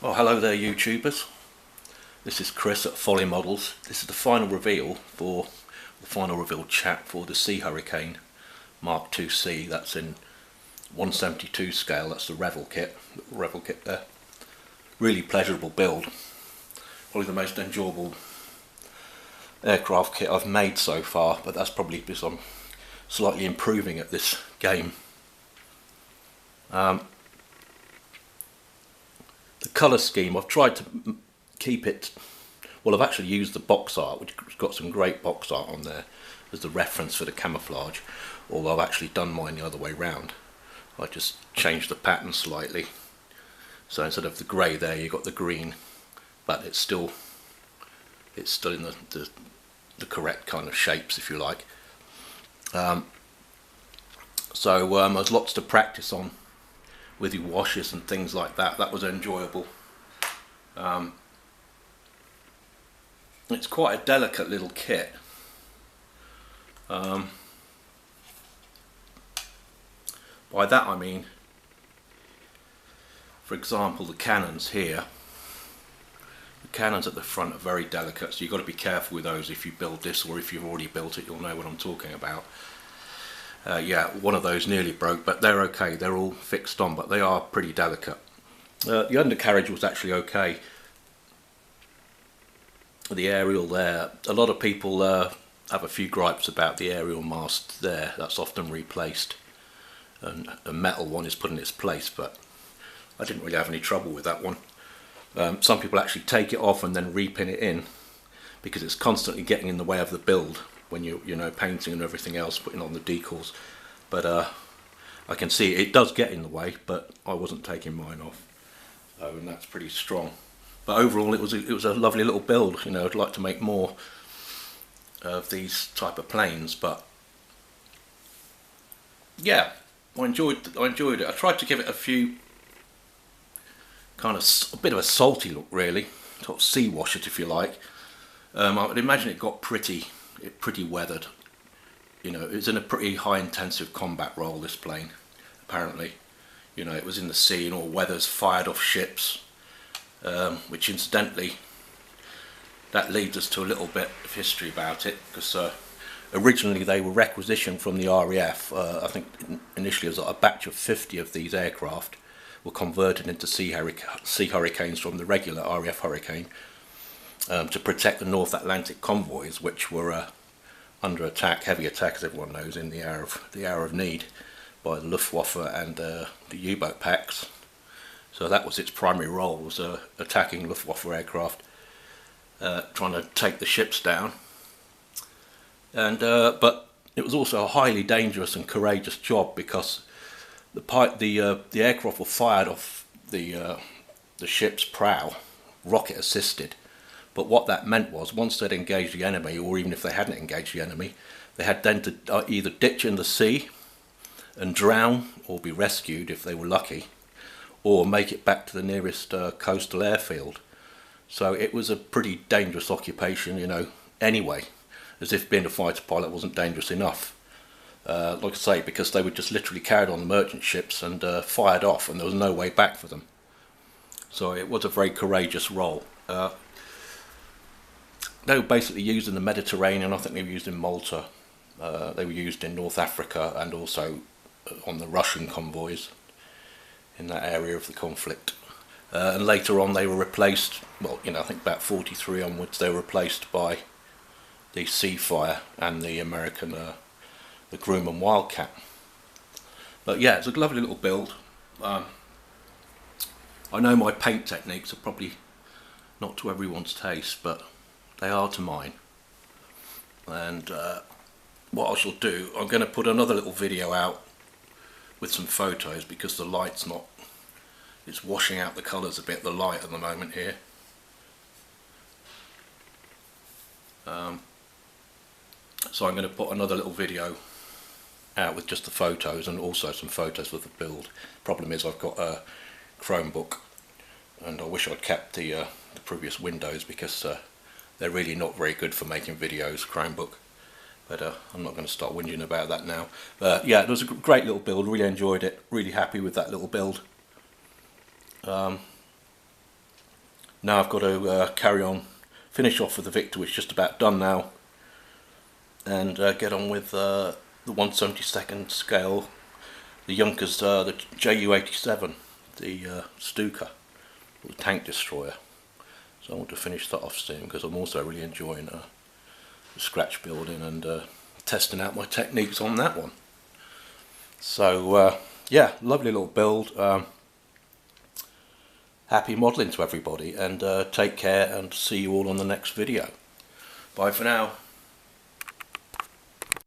Oh, hello there, YouTubers. This is Chris at MyFactoryModels. This is the final reveal chat for the Sea Hurricane Mark II-C. That's in 1/72 scale. That's the Revell kit there. Really pleasurable build. Probably the most enjoyable aircraft kit I've made so far, but that's probably because I'm slightly improving at this game. The colour scheme, I've tried to keep it, well, I've actually used the box art, which has got some great box art on there as the reference for the camouflage, although I've actually done mine the other way round. I just changed the pattern slightly, so instead of the grey there you've got the green, but it's still in the correct kind of shapes, if you like. There's lots to practice on with your washes and things like that. That was enjoyable. It's quite a delicate little kit. By that I mean, for example, the cannons here. The cannons at the front are very delicate, so you've got to be careful with those if you build this, or if you've already built it you'll know what I'm talking about. Yeah, one of those nearly broke, but they're okay. They're all fixed on, but they are pretty delicate. The undercarriage was actually okay. The aerial there, a lot of people have a few gripes about the aerial mast there. That's often replaced, and a metal one is put in its place, but I didn't really have any trouble with that one. Some people actually take it off and then repin it in, because it's constantly getting in the way of the build when you're painting and everything else, putting on the decals. But I can see it does get in the way, but I wasn't taking mine off, and that's pretty strong. But overall it was a lovely little build. I'd like to make more of these type of planes, but yeah, I enjoyed it. I tried to give it a few a bit of a salty look, really, sort of sea wash it if you like. I would imagine it got pretty weathered. It was in a pretty high intensive combat role, this plane, apparently. It was in the sea and all weathers, fired off ships, which incidentally, that leads us to a little bit of history about it, because originally they were requisitioned from the RAF. I think initially it was a batch of 50 of these aircraft were converted into Sea Hurricanes from the regular RAF Hurricane, to protect the North Atlantic convoys, which were under attack, heavy attack, as everyone knows, in the hour of need, by the Luftwaffe and the U-boat packs. So that was its primary role, was attacking Luftwaffe aircraft, trying to take the ships down. And but it was also a highly dangerous and courageous job, because the aircraft were fired off the ship's prow, rocket assisted. But what that meant was, once they'd engaged the enemy, or even if they hadn't engaged the enemy, they had then to either ditch in the sea and drown, or be rescued if they were lucky, or make it back to the nearest coastal airfield. So it was a pretty dangerous occupation, anyway, as if being a fighter pilot wasn't dangerous enough. Like I say, because they were just literally carried on the merchant ships and fired off, and there was no way back for them. So it was a very courageous role. They were basically used in the Mediterranean. I think they were used in Malta. They were used in North Africa, and also on the Russian convoys in that area of the conflict. And later on they were replaced, well, I think about 43 onwards, they were replaced by the Seafire and the American, the Grumman Wildcat. But yeah, it's a lovely little build. I know my paint techniques are probably not to everyone's taste, but they are to mine. And what I shall do, I'm going to put another little video out with some photos, because the light's it's washing out the colours a bit, the light at the moment here. So I'm going to put another little video out with just the photos, and also some photos of the build. Problem is, I've got a Chromebook, and I wish I'd kept the previous Windows, because they're really not very good for making videos, Chromebook. But I'm not going to start whinging about that now. Yeah, it was a great little build, really enjoyed it, really happy with that little build. now I've got to carry on, finish off with the Victor, which is just about done now, and get on with the 1/72 scale, the Junkers, the Ju-87, the Stuka, the tank destroyer. So I want to finish that off soon, because I'm also really enjoying the scratch building and testing out my techniques on that one. So yeah, lovely little build. Happy modelling to everybody, and take care, and see you all on the next video. Bye for now.